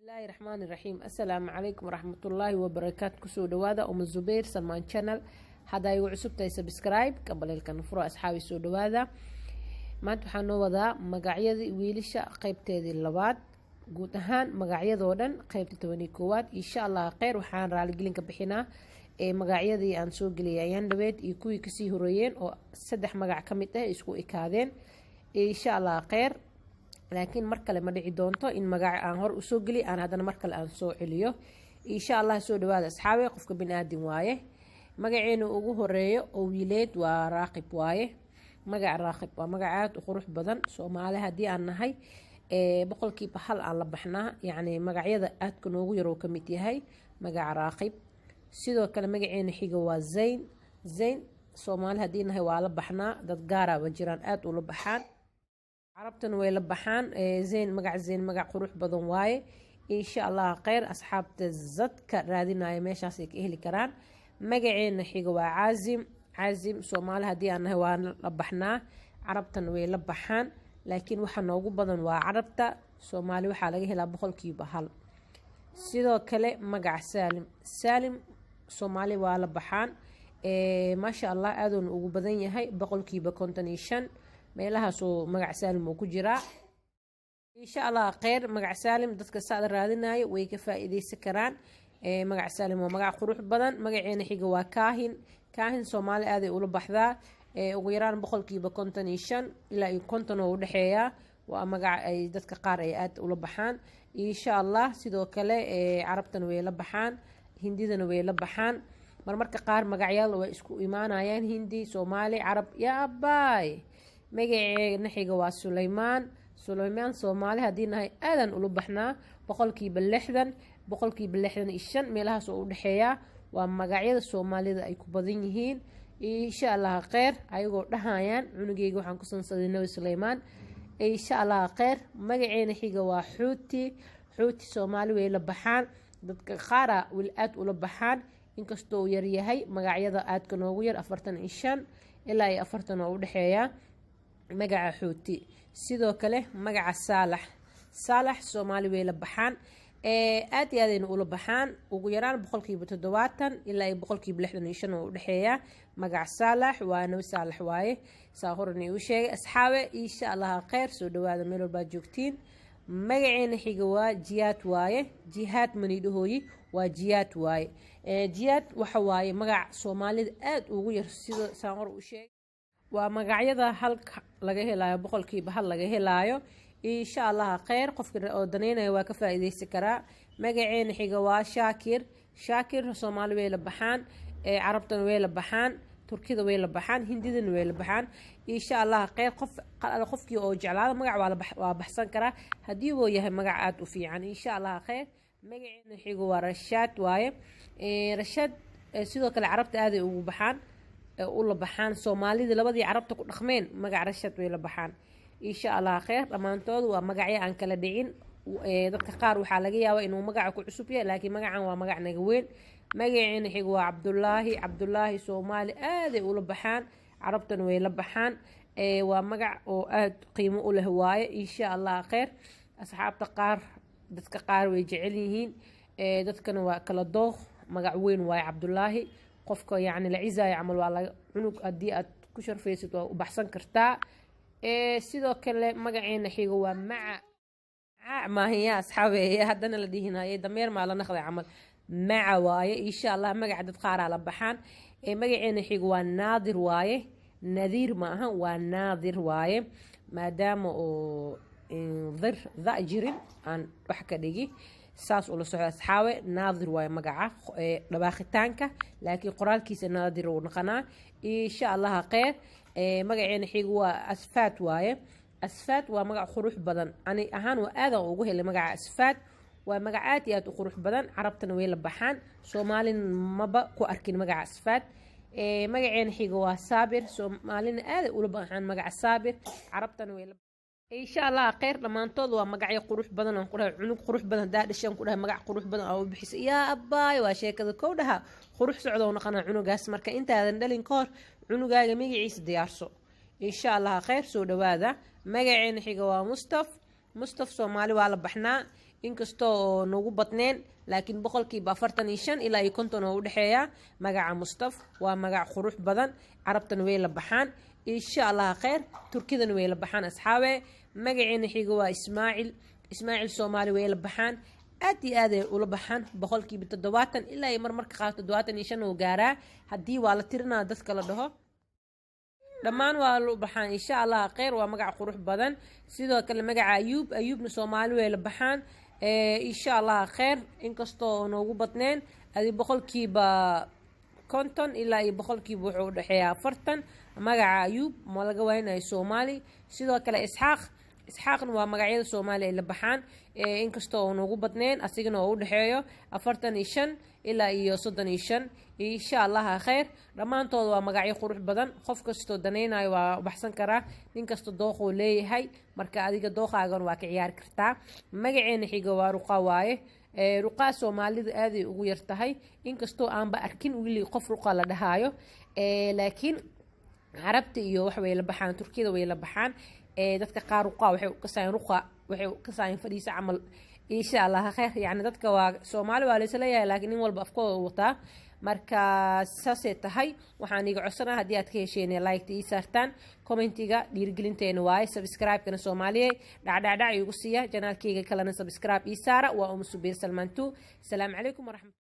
bismillaahi raxmaani raxiim assalaamu calaykum waraxmatullaahi wabarakaatu. kusoo dhawaada uma zubayr salmaan channel. haddaa igu cusub tahay subscribe kabaleelkan furo asxaabi soo dhawaada. maanta waxaa noo wadaa magacyadii wiilasha qeybteedii labaad, guud ahaan magacyadoo dhan qeybta 11aad. insha allah kheyr waxaan raaligelin ka bixinaa magacyadii aan soo geliyay ayaan dhaweed iyo kuwii kasii horeeyeen oo 3 magac ka mid ah isku ekaadeen. insha allah kheyr, laakiin mar kale ma dhici doonto in magac aan hor usoo geliy aan haddana mar kale aan soo celiyo. insha allah soo dhawaada asxaabi. qofka biniaadin waaye. magaceena ugu horeeyo oo wiileed waa raaqib waaye. magaca raaqib waa magac aad u qurux badan. soomaali haddii aan nahay boqolkiiba hal aan la baxnaa, yacni magacyada aadka noogu yaroo ka mid yahay magaca raaqib. sidoo kale magaceena xiga waa zayn. zayn soomaali haddii nahay waa la baxnaa, dad gaaraaba jiraan aad ula baxaan, carabtan way la baxaan. zayn magac qurux badan waaye. insha allah kheyr, asxaabta zadka raadinaya meeshaasay ka heli karaan. magaceena xiga waa caazim. caazim soomaali haddii aan nahay waa la baxnaa, carabtan way la baxaan, laakiin waxa noogu badan waa carabta. soomaali waxaa laga helaa boqolkiiba hal. sidoo kale magaca saalim. saalim soomaali waa la baxaan, maasha allah aadoona ugu badan yahay, boqolkiiba 55 meelahaasoo magac saalim uu ku jiraa. insha allah kheyr, magac saalim dadka saada raadinayo way ka faa-iideysan karaan. magac saalim waa magac qurux badan. magaceena xiga waa kaahin. kaahin soomaali aaday ula baxdaa, ugu yaraan boqolkiiba 55 ilaa iyo 50 oo udhexeeya. waa magac ay dadka qaar ay aad ula baxaan. insha allah sidoo kale carabtan way la baxaan, hindidana way la baxaan. marmarka qaar magacyaal way isku imaanayaan, hindi soomaali carab. yaa abaay, magaceena xiga waa suleymaan. suleymaan soomaali haddii nahay aadan ula baxnaa, boqolkiiba 60 boqolkiiba 65 meelahaas oo udhexeeya. waa magacyada soomaalida ay ku badan yihiin. insha allah kheyr, ayagoo dhahayaan cunugeyga waxaan ku sansaday nabi suleymaan. insha allah kheyr, magaceena xiga waa xuuti. xuuti soomaali way la baxaan, dadka qaara wil aad ula baxaan, inkastoo uu yaryahay. magacyada aadka noogu yar 45 ilaa iyo 40 oo udhexeeya magaca xuuti. sidoo kale magaca saalax. saalax soomaali way la baxaan, aad iyo aadayna ula baxaan, ugu yaraan boqolkiiba 70 ilaa iyo boqolkiiba 65 oo udhexeeya. magaca saalax waa nabi saalax waaye, saa horan igu sheegay asxaabe. insha allah kheyr, soo dhawaada meel walbaa joogtiin. magaceena xiga waa jiyaad waaye. jihaad manidhahooyi waa jiyaad waaye. jiyaad waxa waaye magac soomaalida aad ugu yar, sida saan hor u sheegay waa magacyada halka laga helaayo, boqolkiiba hal laga helaayo. insha allah kheyr, qofka oo daneynaya waa ka faa-iideysan karaa. magaceena xiga waa shaakir. shaakir soomaali way la baxaan, carabtana way la baxaan, turkida way la baxaan, hindidana way la baxaan. insha allah kheyr, qofkii oo jeclaada magac waa baxsan karaa haddii uu yahay magac aad u fiican. insha allah kheyr, magaceena xiga waa rashaad waaye. rashaad sidoo kale carabta aaday ugu baxaan, ula baxaan. soomaalida labadii carabta ku dhaqmeen magac rashaad way la baxaan. insha allah kheyr, dhammaantood waa magacyo aan kala dhicin. dadka qaar waxaa laga yaabaa inuu magaca ku cusub yahay, laakiin magacan waa magac naga weyn. magaceena xiga waa cabdulaahi. cabdulaahi soomaali aaday ula baxaan, carabtana way la baxaan. waa magac oo aad qiimo u leh waaye. insha allah kheyr, asxaabta qaar dadka qaar way jecel yihiin, dadkana waa kala dooq. magac weyn waaye cabdulaahi. qofka yacni la cizaaya camal waa laga cunug haddii aad ku sharfaysid waa u baxsan kartaa. sidoo kale magaceena xiga waa maca. maahiya asxaabe, haddana la dhihinaye dameer maa la naqday camal. maca waaye. insha allah magaca dad qaaraa la baxaan. magaceena xiga waa naadir waaye. nadiir ma aha, waa naadir waaye, maadaama oo da jirin aan wax ka dhigi saas ula socdo asxaabe. naadir waaye magaca dhabaaqitaanka, laakiin qoraalkiisa naadir uu naqanaa. insha allah kheyr, magaceena xiga waa asfaad waaye. asfaad waa magac qurux badan. ani ahaan waa aadan ugu helay magaca asfaad. waa magac aad iyo aad u qurux badan, carabtana way la baxaan, soomaalina maba ku arkin magaca asfaad. magaceena xiga waa saabir. soomaalina aaday ula baxaan magaca saabir, carabtana way la insha allah kheyr, dhammaantood waa magacyo qurux badan. aan ku dhahay cunug qurux badan hadaa dhashaan ku dhahay magac qurux badan aa u bixisa, yaa abaay waa sheekada kow dhaha qurux socdoo naqanaa cunugaas. marka intaadan dhalin ka hor cunugaaga magaciisa diyaarso. insha allah kheyr, soo dhawaada. magaceena xiga waa mustaf. mustaf soomaali waa la baxnaa. inkastoo nagu badneen laakiin boqolkiiba 45 ilaa 50 oo u dhexeeya magaca Mustaf waa magac qurux badan carabtana way la baxaan insha Allah khayr turkidana way la baxaan asxaabe magaceena xiga waa Ismaaciil Soomaali way la baxaan aad iyo aad ay ula baxaan boqolkiiba 70 ilaa marmarka qaar 75 oo gaaraa haddii waa la tirinaa dadka la dhaho dhammaan waa la baxaan insha Allah khayr waa magac qurux badan sidoo kale magaca Ayuubna Soomaali way la baxaan insha Allah khayr inkastoo noogu badneen adi boqolkiiba 50 ilaa boqolkiiba wuxuu u dhaxeeyaa 40 magaca Ayuub ma laga waynayo Soomaali sidoo kale Isxaaqna waa magacyada Soomaali ay la baxaan inkastoo noogu badneen asigana oo u dhaxeeyo 45 ilaa 35 insha Allah khayr dhamaantood waa magacyo qurux badan qof kasto daneynayo waa baxsan karaa nin kasto dooqo leeyahay marka adiga dooqaagan waa ka ciyaar kartaa magaceena xiga waa Ruqa waaye Ruqa Soomaalida aad ay ugu yartahay inkastoo aanba arkin wili qof Ruqa la dhahayo laakiin carabta iyo wax way la baxaan turkida way la baxaan dadka qaar Ruqa waxay ka saayin fadhiisa camal insha Allah khayr yani dadka waa Soomaali waa la isleeyahay laakiin nin walba afkooda wataa marka saasay tahay waxaan iga codsanahay haddii aad ka hesheen like ii saartaan commentiga dhiirigelinteena waaye subscribe-kana Soomaaliye dhacdhacdhac igu siiya janaalkayga kalena subscribe ii saara waa Subayr Salmaan 2 salaam calaykum waraxmatullahi